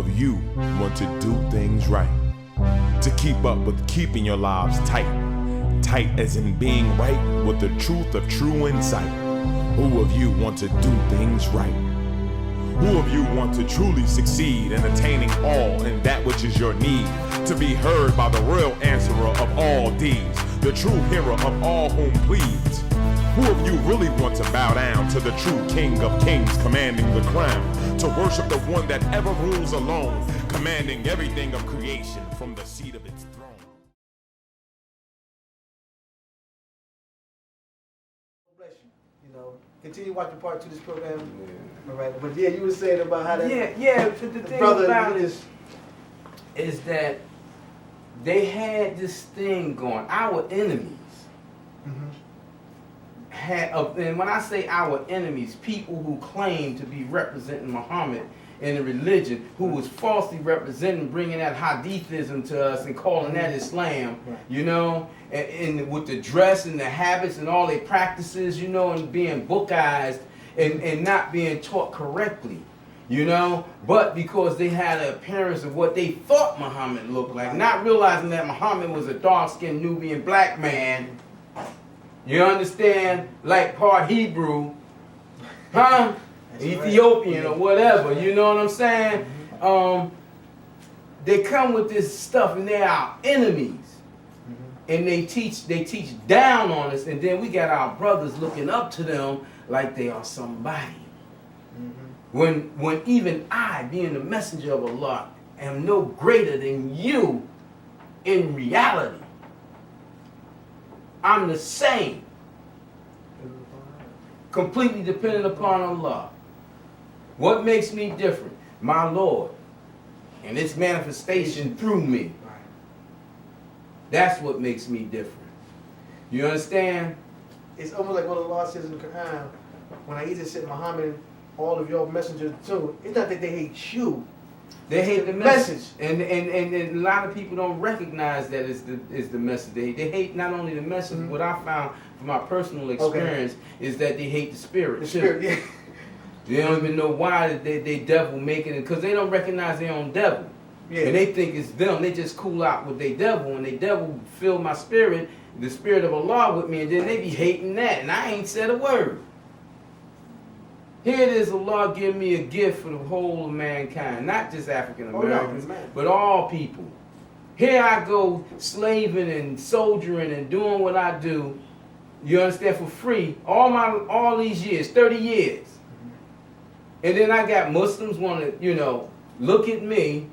of you want to do things right? To keep up with keeping your lives tight. Tight as in being right with the truth of true insight. Who of you want to do things right? Who of you want to truly succeed in attaining all in that which is your need? To be heard by the real answerer of all deeds, the true hero of all whom pleads. Who of you really want to bow down to the true King of Kings commanding the crown? To worship the one that ever rules alone, commanding everything of creation from the seat of its throne. Bless you. You know, continue watching part 2 of this program. Yeah. All right, but yeah, you were saying about how that. Yeah. The thing brother about it is that they had this thing going. Our enemies had, and when I say our enemies, people who claim to be representing Muhammad in the religion, who was falsely representing, bringing that hadithism to us and calling that Islam, you know, and with the dress and the habits and all their practices, you know, and being bookized and not being taught correctly, you know, but because they had an appearance of what they thought Muhammad looked like, not realizing that Muhammad was a dark-skinned Nubian black man, you understand, like part Hebrew, huh? Ethiopian or whatever, you know what I'm saying? They come with this stuff and they're our enemies. And they teach down on us, and then we got our brothers looking up to them like they are somebody. When even I, being the messenger of Allah, am no greater than you in reality. I'm the same. Completely dependent upon Allah. What makes me different? My Lord. And its manifestation through me. That's what makes me different. You understand? It's almost like what Allah says in the Quran. When I either said Muhammad, all of your messengers too, it's not that they hate you. They hate the message. And a lot of people don't recognize that it's the message. They hate not only the message, what I found from my personal experience is that they hate the spirit. The spirit, yeah. They don't even know why they devil making it, because they don't recognize their own devil. Yeah. And they think it's them. They just cool out with their devil, and they devil fill my spirit, the spirit of Allah with me, and then they be hating that, and I ain't said a word. Here it is, Allah give me a gift for the whole of mankind, not just African Americans, but all people. Here I go slaving and soldiering and doing what I do, you understand, for free, all these years, 30 years. And then I got Muslims want to, you know, look at me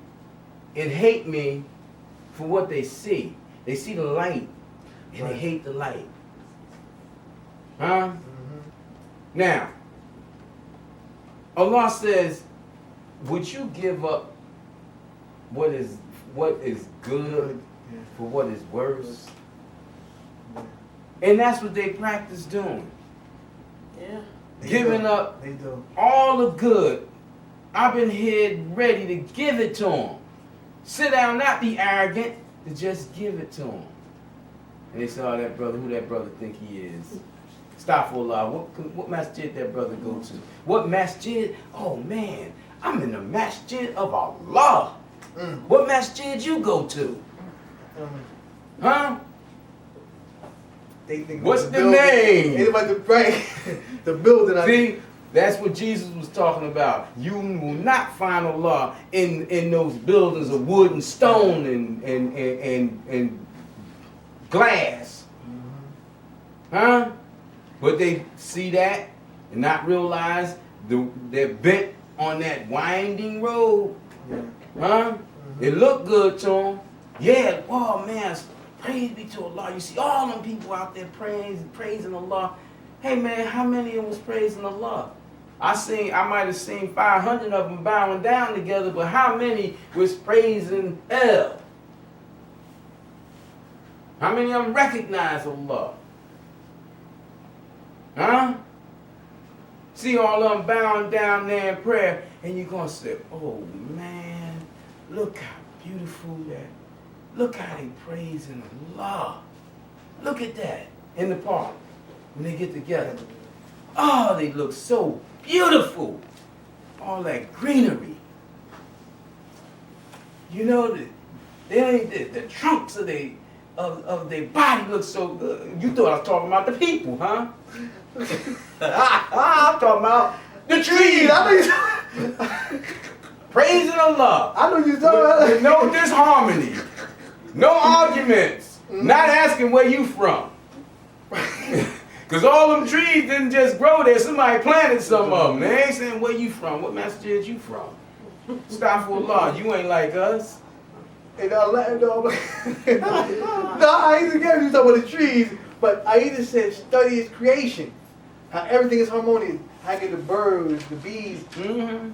and hate me for what they see. They see the light and they hate the light. Huh? Now, Allah says, would you give up what is good for what is worse? And that's what they practice doing. Yeah. Giving up all the good. I've been here ready to give it to them. Sit down, not be arrogant, to just give it to them. And they saw that brother, who that brother think he is. Astaghfirullah, what masjid that brother go to? What masjid? Oh man, I'm in the masjid of Allah. What masjid you go to? Huh? They think what's the name? They about to pray. The building. See, that's what Jesus was talking about. You will not find Allah in those buildings of wood and stone and glass. Huh? But they see that and not realize they're bent on that winding road. Huh? It looked good to them. Yeah, oh man, praise be to Allah. You see all them people out there praising Allah. Hey man, how many of them was praising Allah? I might have seen 500 of them bowing down together, but how many was praising El? How many of them recognize Allah? Huh? See all of them bowing down there in prayer, and you're going to say, oh man, look how beautiful that. Look how they praising Allah. Look at that in the park when they get together. Oh, they look so beautiful. All that greenery. you know, the trunks of their body look so good. You thought I was talking about the people, huh? I'm talking about the trees. Praising Allah. I know you talking about. With no disharmony, no arguments, not asking where you from. Because all them trees didn't just grow there. Somebody planted some of them. They ain't saying where you from. What masjid you from? Astaghfirullah, you ain't like us. And no, I either get you talking about the trees, but I either said study his creation. How everything is harmonious. How get the birds, the bees,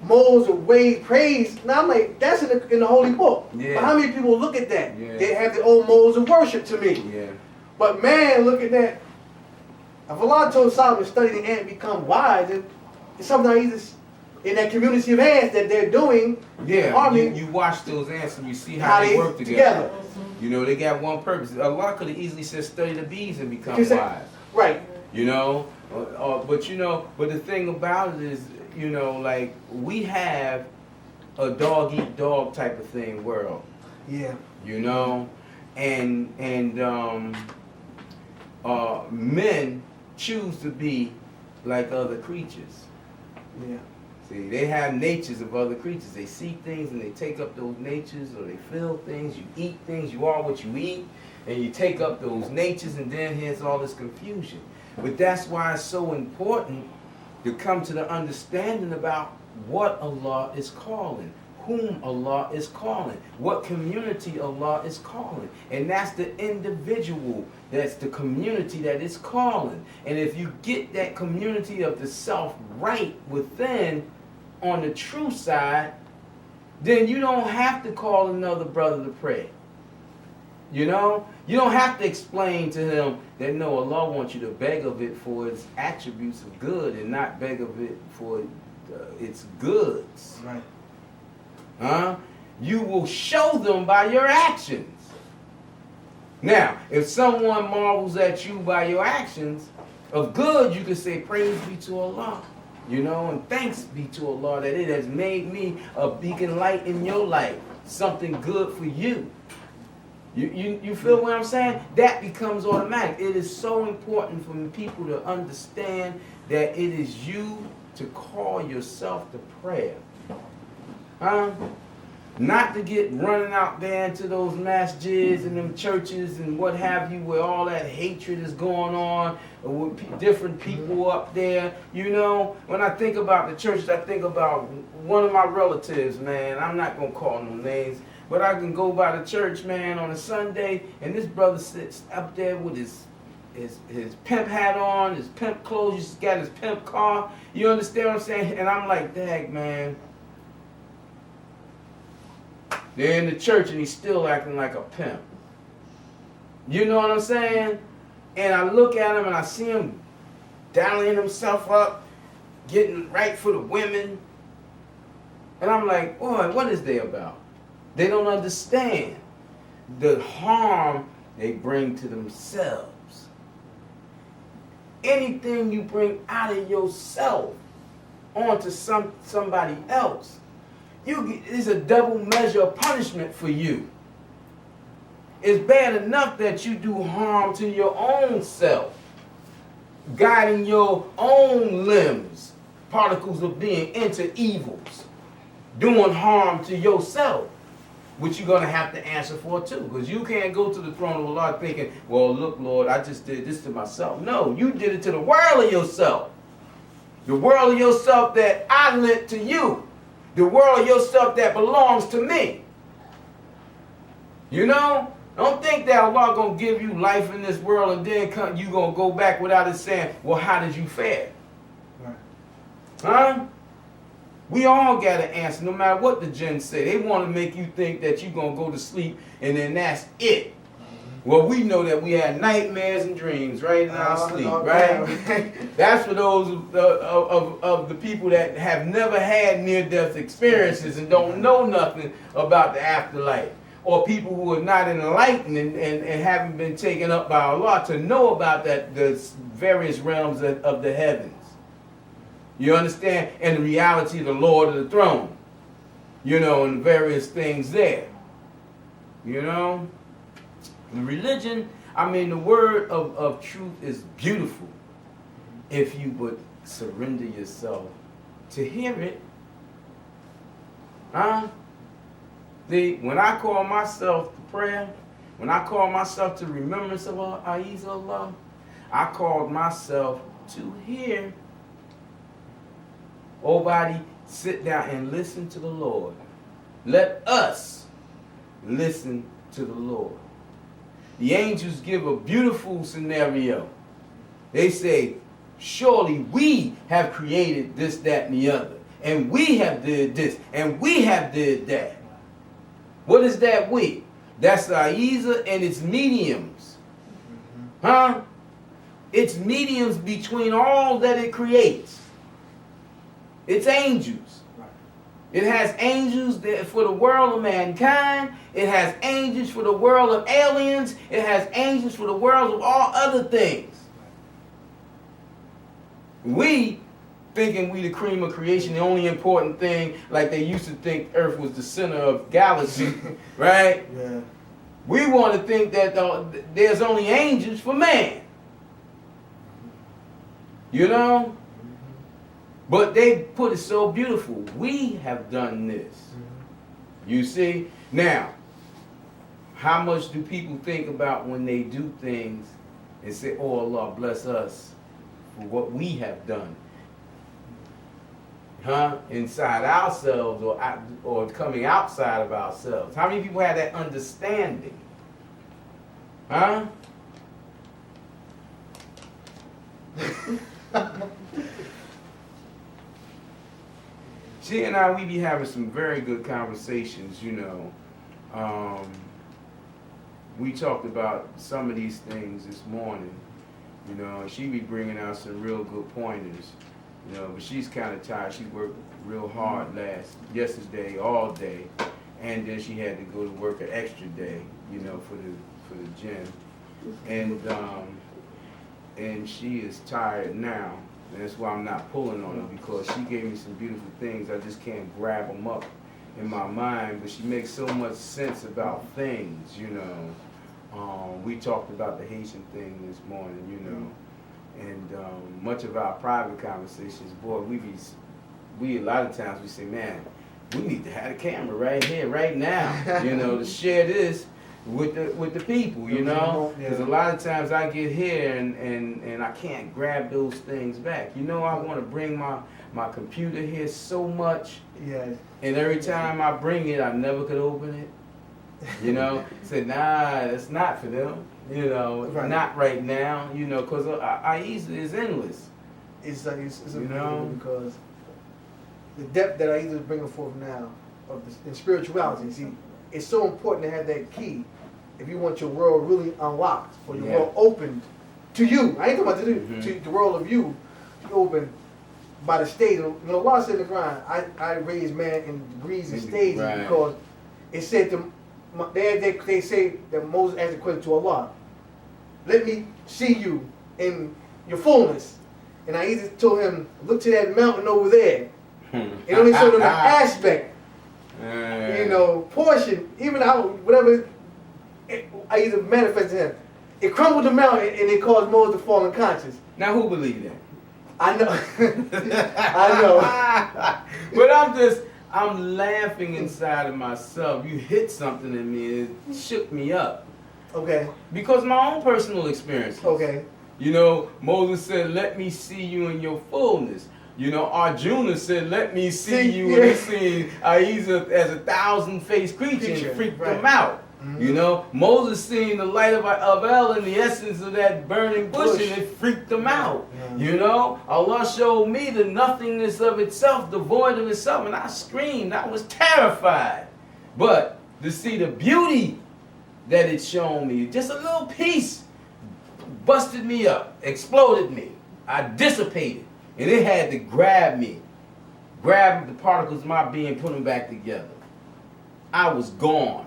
moles, the waves, praise. Now I'm like, that's in the holy book. Yeah. But how many people look at that? Yeah. They have their own moles of worship to me. Yeah. But man, look at that. If Allah told Solomon study the ant and become wise, it's something I either in that community of ants that they're doing. Yeah, you watch those ants and you see how they work together. You know, they got one purpose. Allah could have easily said study the bees and become wise. Right. You know, but the thing about it is, you know, like we have a dog eat dog type of thing world. Yeah. You know, and men choose to be like other creatures. Yeah. See, they have natures of other creatures. They see things and they take up those natures, or they feel things. You eat things. You are what you eat, and you take up those natures, and then here's all this confusion. But that's why it's so important to come to the understanding about what Allah is calling, whom Allah is calling, what community Allah is calling. And that's the individual, that's the community that is calling. And if you get that community of the self right within on the true side, then you don't have to call another brother to pray. You know? You don't have to explain to him that no, Allah wants you to beg of it for its attributes of good and not beg of it for its goods. Right. Huh? You will show them by your actions. Now, if someone marvels at you by your actions of good, you can say, praise be to Allah. You know, and thanks be to Allah that it has made me a beacon light in your life. Something good for you. You feel what I'm saying? That becomes automatic. It is so important for people to understand that it is you to call yourself to prayer. Not to get running out there into those masjids and them churches and what have you, where all that hatred is going on, or with different people up there. You know, when I think about the churches, I think about one of my relatives, man. I'm not going to call no names, but I can go by the church, man, on a Sunday, and this brother sits up there with his pimp hat on, his pimp clothes, he's got his pimp car. You understand what I'm saying? And I'm like, dang, man. They're in the church and he's still acting like a pimp. You know what I'm saying? And I look at him and I see him dialing himself up, getting right for the women. And I'm like, boy, what is they about? They don't understand the harm they bring to themselves. Anything you bring out of yourself onto somebody else, it's a double measure of punishment for you. It's bad enough that you do harm to your own self, guiding your own limbs, particles of being, into evils, doing harm to yourself, which you're going to have to answer for too. Because you can't go to the throne of Allah thinking, well, look, Lord, I just did this to myself. No, you did it to the world of yourself. The world of yourself that I lent to you. The world of yourself that belongs to me. You know? Don't think that Allah going to give you life in this world and then you going to go back without it saying, well, how did you fare? Right. Huh? We all got to answer, no matter what the jinn say. They want to make you think that you're going to go to sleep and then that's it. Well, we know that we had nightmares and dreams right in our sleep, right? That's for those of the people that have never had near-death experiences and don't know nothing about the afterlife. Or people who are not enlightened and haven't been taken up by Allah to know about the various realms of the heavens. You understand? And the reality of the Lord of the throne. You know, and various things there. You know? The religion, I mean, the word of truth is beautiful if you would surrender yourself to hear it. When I call myself to prayer, when I call myself to remembrance of Allah, I called myself to hear. Oh, body, sit down and listen to the Lord. Let us listen to the Lord. The angels give a beautiful scenario. They say, surely we have created this, that, and the other. And we have did this, and we have did that. What is that we? That's the A.H.A.D and its mediums. It's mediums between all that it creates. It's angels. It has angels for the world of mankind. It has angels for the world of aliens. It has angels for the world of all other things. We, thinking we the cream of creation, the only important thing, like they used to think Earth was the center of galaxy, right? Yeah. We want to think that there's only angels for man. You know? But they put it so beautiful. We have done this. You see? Now, how much do people think about when they do things and say, oh, Allah bless us for what we have done? Inside ourselves or coming outside of ourselves. How many people have that understanding? She and I, we be having some very good conversations, you know. We talked about some of these things this morning, you know, and she be bringing out some real good pointers, you know, but she's kind of tired. She worked real hard yesterday, all day, and then she had to go to work an extra day, you know, for the gym, and she is tired now. And that's why I'm not pulling on her, because she gave me some beautiful things. I just can't grab them up in my mind, but she makes so much sense about things, you know. We talked about the Haitian thing this morning, you know, and much of our private conversations, boy, we a lot of times we say, man, we need to have a camera right here, right now, you know, to share this with the people, you know, because a lot of times I get here and I can't grab those things back. You know, I want to bring my computer here so much, and every time I bring it, I never could open it. You know, say, nah, that's not for them. You know, not right now. You know, because A.H.A.D is endless. It's you know, because the depth that A.H.A.D is bringing forth now in spirituality. See, it's so important to have that key if you want your world really unlocked or your world opened to you. I ain't talking about to the world of you to be opened by the stage. When Allah said in the Quran, I raise man in degrees and stages, because it said they say that Moses asked the question to Allah, let me see you in your fullness. And I told him, look to that mountain over there. It only showed him the aspect, you know, portion, even out, whatever I either manifested him. It crumbled the mountain and it caused Moses to fall unconscious. Now who believed that? I know. I know. But I'm laughing inside of myself. You hit something in me, it shook me up. Okay. Because my own personal experience. Okay. You know, Moses said, let me see you in your fullness. You know, Arjuna said, let me see you, and he seen A.H.A.D as a thousand-faced creature and freaked them out. You know, Moses seen the light of El in the essence of that burning bush, and it freaked them out. You know, Allah showed me the nothingness of itself, the void of itself, and I screamed. I was terrified. But to see the beauty that it showed me, just a little piece, busted me up, exploded me. I dissipated, and it had to grab me, grab the particles of my being, put them back together. I was gone.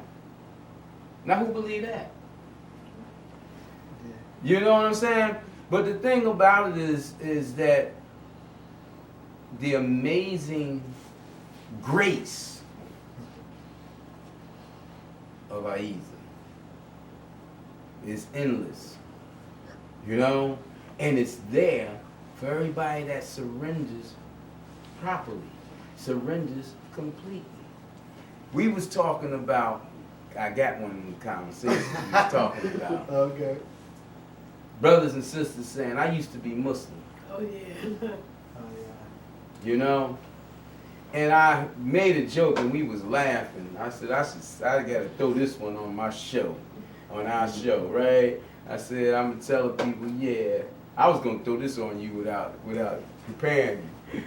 Now who believe that? You know what I'm saying? But the thing about it is that the amazing grace of A.H.A.D is endless, you know, and it's there for everybody that surrenders properly, surrenders completely. We was talking about, I got one in the conversation we was talking about. Okay. Brothers and sisters saying, I used to be Muslim, Oh yeah. Oh yeah. you know? And I made a joke and we was laughing. I said, I gotta throw this one on my show, on our show, right? I said, I'm gonna tell people, yeah, I was gonna throw this on you without preparing you.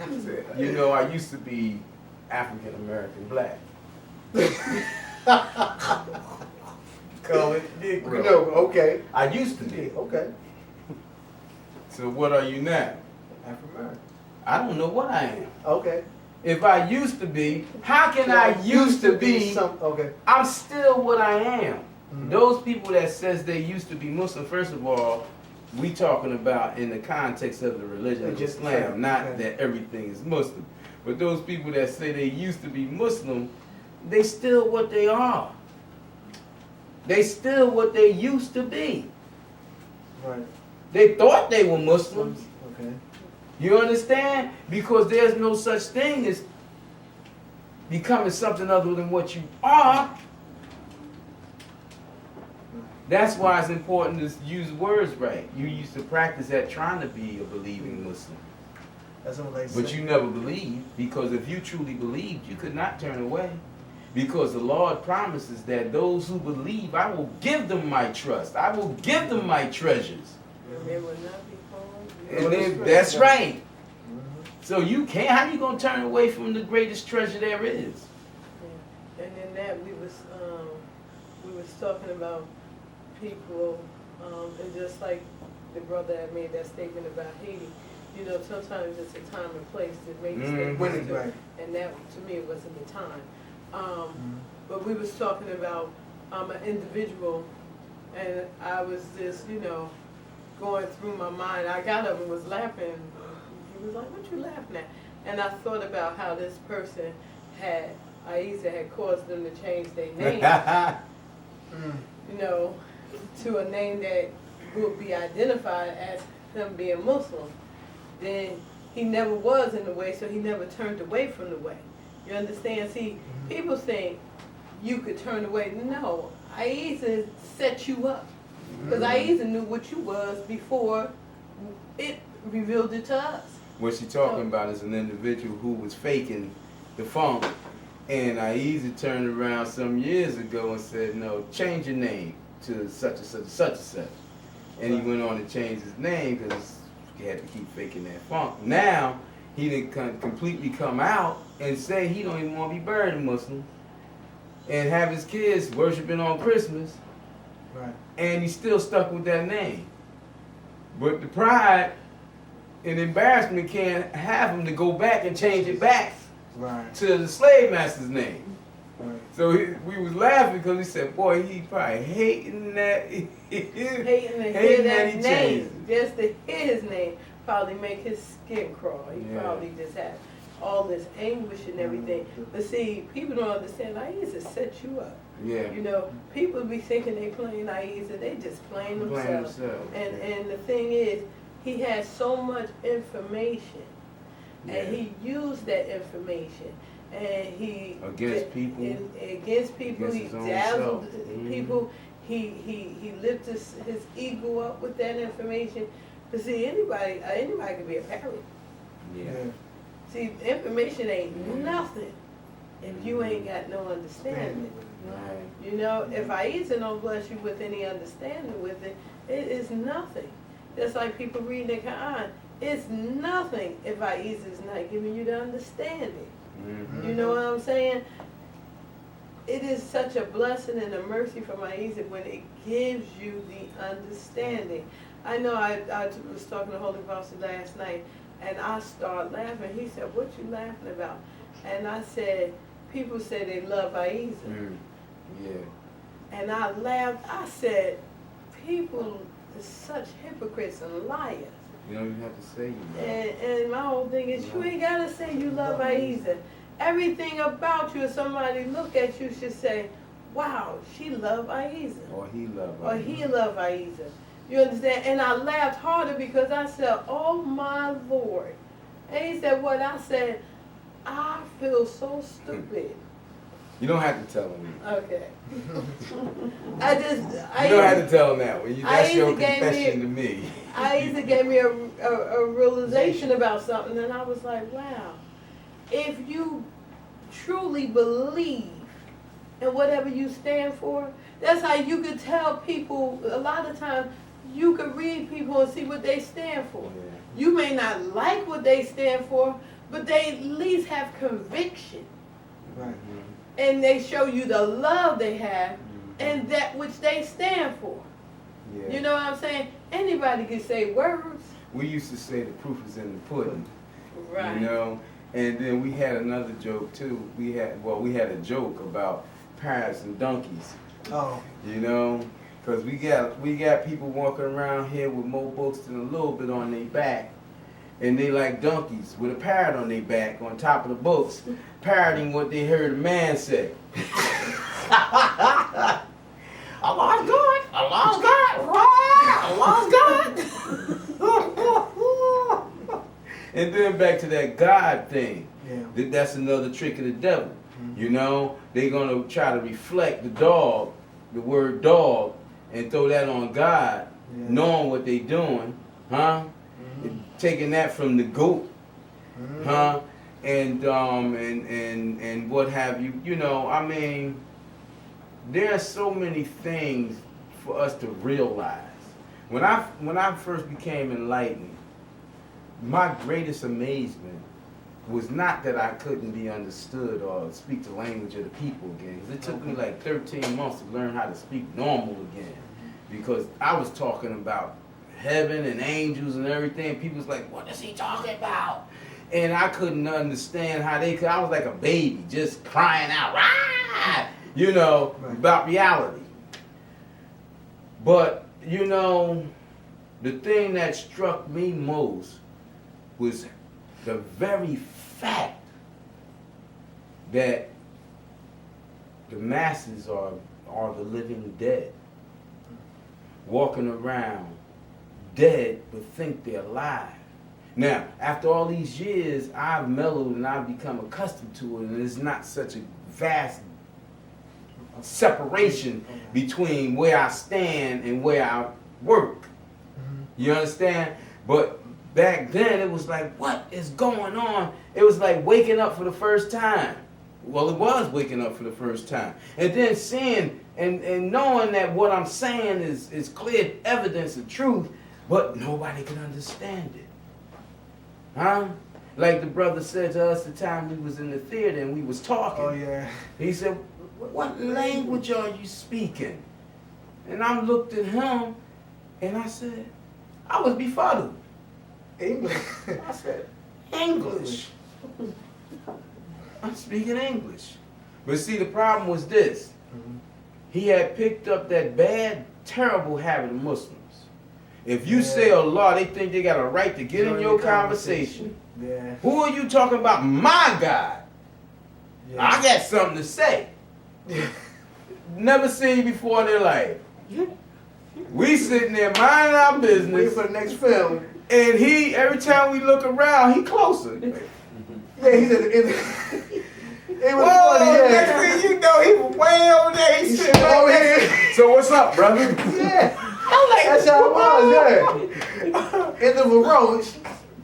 I said, you know, I used to be African American black. Colored Negro. No, okay. I used to be. Okay. So what are you now? African American. I don't know what I am. Okay. If I used to be, how can I used to be? Okay. I'm still what I am. Mhm. Those people that says they used to be Muslim, first of all, we talking about in the context of the religion of Just Islam, okay. not that everything is Muslim. But those people that say they used to be Muslim, they still what they are. They still what they used to be. Right. They thought they were Muslims. Okay. You understand? Because there's no such thing as becoming something other than what you are. That's why it's important to use words right. You used to practice at trying to be a believing Muslim. That's what they say. But you never believed, because if you truly believed, you could not turn away. Because the Lord promises that those who believe, I will give them my trust. I will give them my treasures. And they will not be harmed. And then, that's right. So you can't, how you going to turn away from the greatest treasure there is? Yeah. And then that we was talking about people, and just like the brother that made that statement about Haiti, you know, sometimes it's a time and place that make statements, Right. and that to me wasn't the time. But we was talking about an individual, and I was just, you know, going through my mind. I got up and was laughing. He was like, "What you laughing at?" And I thought about how this person had, A.H.A.D had caused them to change their name, you know, to a name that would be identified as him being Muslim. Then he never was in the way, so he never turned away from the way. You understand? See, people think you could turn away. No, A.H.A.D set you up. Because A.H.A.D knew what you was before it revealed it to us. What she's talking about is an individual who was faking the funk, and A.H.A.D turned around some years ago and said, no, change your name to such and such and such and such. And he went on to change his name because he had to keep faking that funk. Now, he didn't completely come out and say he don't even want to be buried a Muslim and have his kids worshiping on Christmas. Right. And he's still stuck with that name. But the pride and embarrassment can't have him to go back and change it back Right. to the slave master's name. Right. So we was laughing because he said, boy, he probably hating that. Hating to Hating hear that that he name, changed just to hear his name, probably make his skin crawl. He Yeah. probably just had all this anguish and everything. But see, people don't understand. A.H.A.D set you up. Yeah. You know, people be thinking they playing A.H.A.D, they just playing themselves. And the thing is, he has so much information, and he used that information, and he Against people. against people, Against he his own dazzled self. people. He lifted his ego up with that information. But see, anybody can be a parrot. Yeah. See, information ain't nothing if you ain't got no understanding. Right. You know, if A.H.A.D don't bless you with any understanding with it, it is nothing. Just like people reading the Quran, it's nothing if A.H.A.D is not giving you the understanding. Mm-hmm. You know what I'm saying? It is such a blessing and a mercy from A.H.A.D when it gives you the understanding. I know I was talking to Holy Pastor last night, and I started laughing. He said, "What you laughing about?" And I said, "People say they love A.H.A.D." Yeah. And I laughed. I said, "People are such hypocrites and liars." You don't even have to say you know. And my whole thing is, you ain't gotta say you love A.H.A.D. Everything about you, if somebody look at you, should say, wow, she loved Aisha. Or he loved Or he loved Aisha. You understand? And I laughed harder because I said, oh my Lord. And he said, what? I said, I feel so stupid. You don't have to tell him. Okay. You don't have to tell him that one. That's your confession to me. Aisha gave me a realization about something, and I was like, wow. If you truly believe in whatever you stand for, that's how you could tell people. A lot of times, you could read people and see what they stand for. Yeah. You may not like what they stand for, but they at least have conviction. Right. And they show you the love they have and that which they stand for. Yeah. You know what I'm saying? Anybody can say words. We used to say the proof is in the pudding. Right. You know? And then we had another joke too. We had a joke about parrots and donkeys. Oh. You know? Because we got people walking around here with more books than a little bit on their back. And they like donkeys with a parrot on their back on top of the books, parroting what they heard a man say. Allah's God, Allah's God, Allah's God. And then back to that God thing. Yeah. That's another trick of the devil. You know, they're going to try to reflect the dog, the word dog, and throw that on God, knowing what they're doing, huh? Taking that from the goat, huh? And what have you? You know, I mean, there are so many things for us to realize. When I first became enlightened, my greatest amazement was not that I couldn't be understood or speak the language of the people again. 'Cause it took me like 13 months to learn how to speak normal again, because I was talking about heaven and angels and everything. People was like, what is he talking about? And I couldn't understand how they could. I was like a baby just crying out, rah! You know, about reality. But, you know, the thing that struck me most was the very fact that the masses are the living dead, walking around dead but think they're alive. Now, after all these years, I've mellowed and I've become accustomed to it, and it's not such a vast separation between where I stand and where I work. You understand? But back then, it was like, what is going on? It was like waking up for the first time. Well, it was waking up for the first time. And then seeing and knowing that what I'm saying is clear evidence of truth, but nobody can understand it. Huh? Like the brother said to us the time we was in the theater and we was talking. Oh, yeah. He said, what language are you speaking? And I looked at him and I said, I was befuddled. English. I said, English. I'm speaking English. But see, the problem was this. He had picked up that bad, terrible habit of Muslims. If you say Allah, they think they got a right to get in your conversation. Yeah. Who are you talking about? My God. Yeah. I got something to say. Never seen you before in their life. We sitting there minding our Wait business. for the next film. And he, every time we look around, he closer. Yeah, he's at the end. It was Whoa, funny, yeah. next thing you know, he was way over there. He's sitting over right here. there. So what's up, brother? Yeah. I'm like, That's how it was, yeah. End of a road.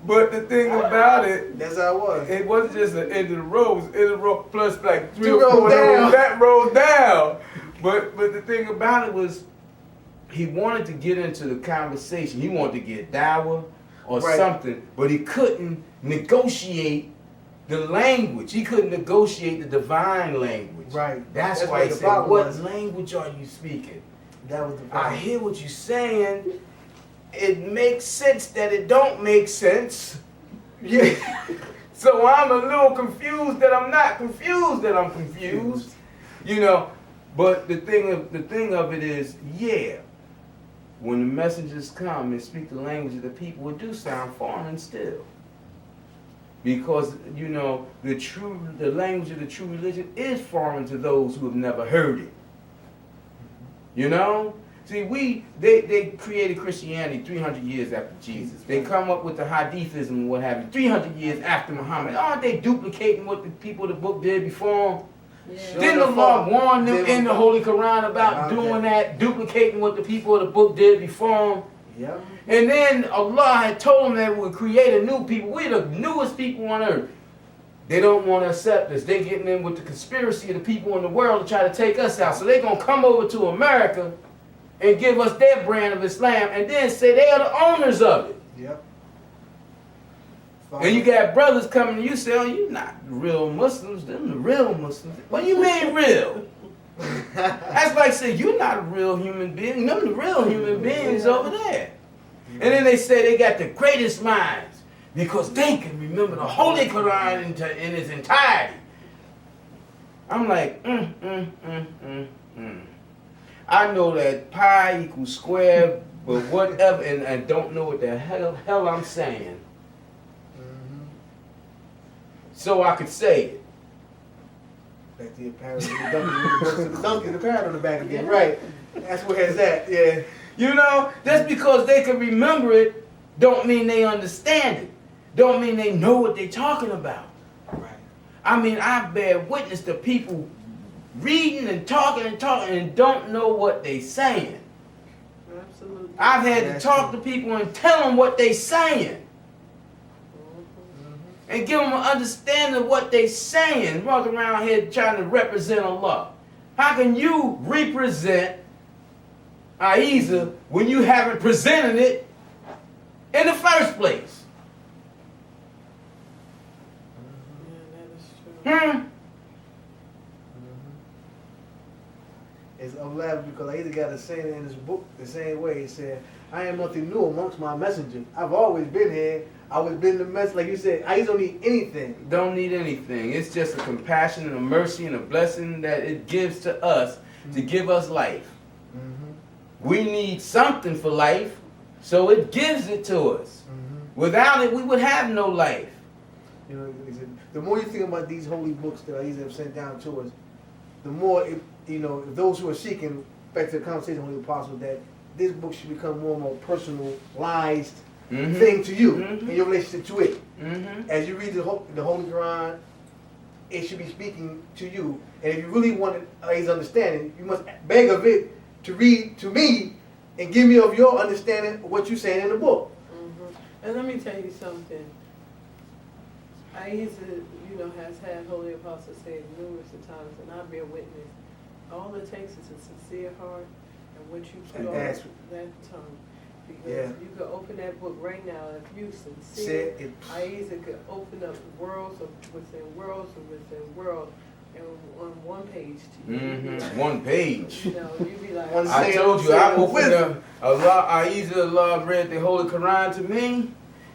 But the thing about it, That's how it was. it wasn't just the end of the road, it was end of the road plus like 3 Two or 4 rows down. rows that road down. But the thing about it was, he wanted to get into the conversation. He wanted to get dawah or something, but he couldn't negotiate the language. He couldn't negotiate the divine language. Right. That's why what he the said, problem what was. language are you speaking? That was the I problem. hear what you're saying. It makes sense that it don't make sense. Yeah. So I'm a little confused that I'm not confused that I'm confused. You know, but the thing of it is, yeah, when the messengers come and speak the language of the people, it do sound foreign still. Because, you know, the language of the true religion is foreign to those who have never heard it. You know? See, they created Christianity 300 years after Jesus. They come up with the hadithism and what have you, 300 years after Muhammad. Aren't they duplicating what the people of the book did before them? Yeah. Didn't the Lord warn them in the Holy Quran about doing that, duplicating what the people of the book did before them? Yeah. And then Allah had told them that we would create a new people. We're the newest people on earth. They don't want to accept us. They're getting in with the conspiracy of the people in the world to try to take us out. So they're going to come over to America and give us their brand of Islam and then say they are the owners of it. Yep. And you got brothers coming to you say, oh, you're not real Muslims. Them the real Muslims. What do you mean real? That's like saying, you're not a real human being. Them the real human beings over there. And then they say they got the greatest minds because they can remember the Holy Quran in its entirety. I'm like, I know that pi equals square, but whatever, and I don't know what the hell I'm saying. So I could say it. Back to your parents, the donkey, the parrot on the back again, right? That's where it's at, yeah. You know, just because they can remember it, don't mean they understand it. Don't mean they know what they're talking about. Right. I mean, I bear witness to people reading and talking and don't know what they're saying. Absolutely. I've had to talk to people and tell them what they're saying. And give them an understanding of what they're saying. Walk around here trying to represent Allah. How can you represent A.H.A.D when you haven't presented it in the first place? Yeah, that is true. It's I'm laughing because I either got to say it in his book the same way. He said, I am nothing new amongst my messengers. I've always been here. I always been the message. Like you said, I don't need anything. Don't need anything. It's just a compassion and a mercy and a blessing that it gives to us to give us life. We need something for life, so it gives it to us. Without it, we would have no life. You know, the more you think about these holy books that I have sent down to us, the more, if those who are seeking, back to the conversation with the apostle, that this book should become more and more personalized thing to you in your relationship to it. As you read the Holy Quran, it should be speaking to you. And if you really want his understanding, you must beg of it to read to me and give me of your understanding of what you're saying in the book. And let me tell you something. A.H.A.D, has had Holy Apostle say it numerous of times, and I'll bear witness. All it takes is a sincere heart and what you put on that tongue. Because you could open that book right now if you sincere. A.H.A.D could open up worlds within worlds and within worlds. And on one page to you. One page. You'd be like, I told you, I opened up Allah read the Holy Quran to me,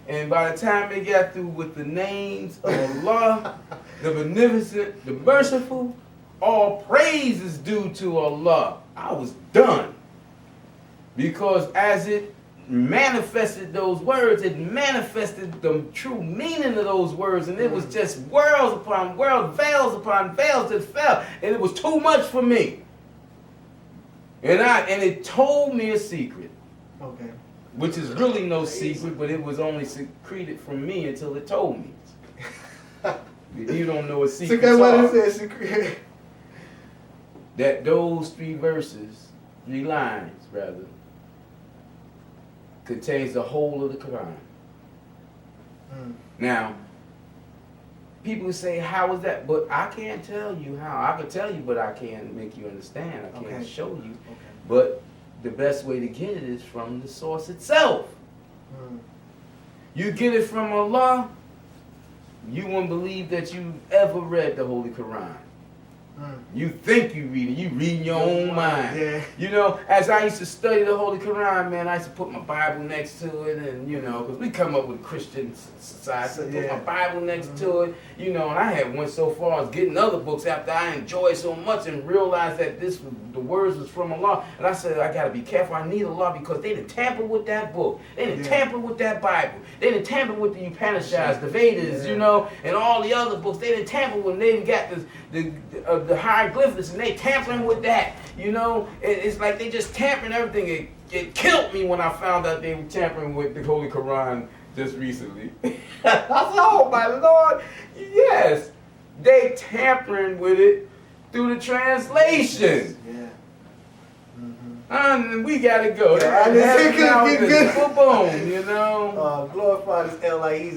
and by the time they got through with the names of Allah, the beneficent, the merciful, all praise is due to Allah, I was done. Because as it manifested those words, it manifested the true meaning of those words, and it was just worlds upon worlds, veils upon veils that fell, and it was too much for me. And it told me a secret, which is really no secret, but it was only secreted from me until it told me. You don't know a secret. That those three lines rather, contains the whole of the Quran. Now, people say, how is that? But I can't tell you how. I can tell you, but I can't make you understand. I can't show you. But the best way to get it is from the source itself. You get it from Allah, you won't believe that you ever read the Holy Quran. You think you read it. You read in your own mind. As I used to study the Holy Quran, man, I used to put my Bible next to it, and because we come up with a Christian society, so put my Bible next to it, and I went so far as getting other books after I enjoyed so much and realized that the words was from Allah, and I said I gotta be careful. I need Allah because they didn't tamper with that book. They didn't tamper with that Bible. They didn't tamper with the Upanishads, the Vedas, and all the other books. They didn't tamper with. They didn't got the hieroglyphics and they tampering with that. You know, it's like they just tampering everything. It killed me when I found out they were tampering with the Holy Quran just recently. I said, oh my Lord, yes, they tampering with it through the translation. Yeah. And we gotta go. Yeah, I didn't think it was good. Boom, you know. Glorify this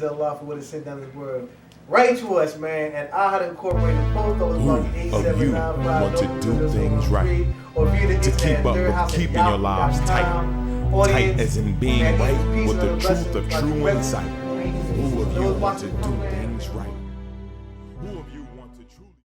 Allah for what is sent down this world. Write to us, man, at A.H.A.D Incorporated. Post those Who of you want to do things right? To keep up with keeping your lives tight as in being right with the truth of true insight. Who of you want to do things right?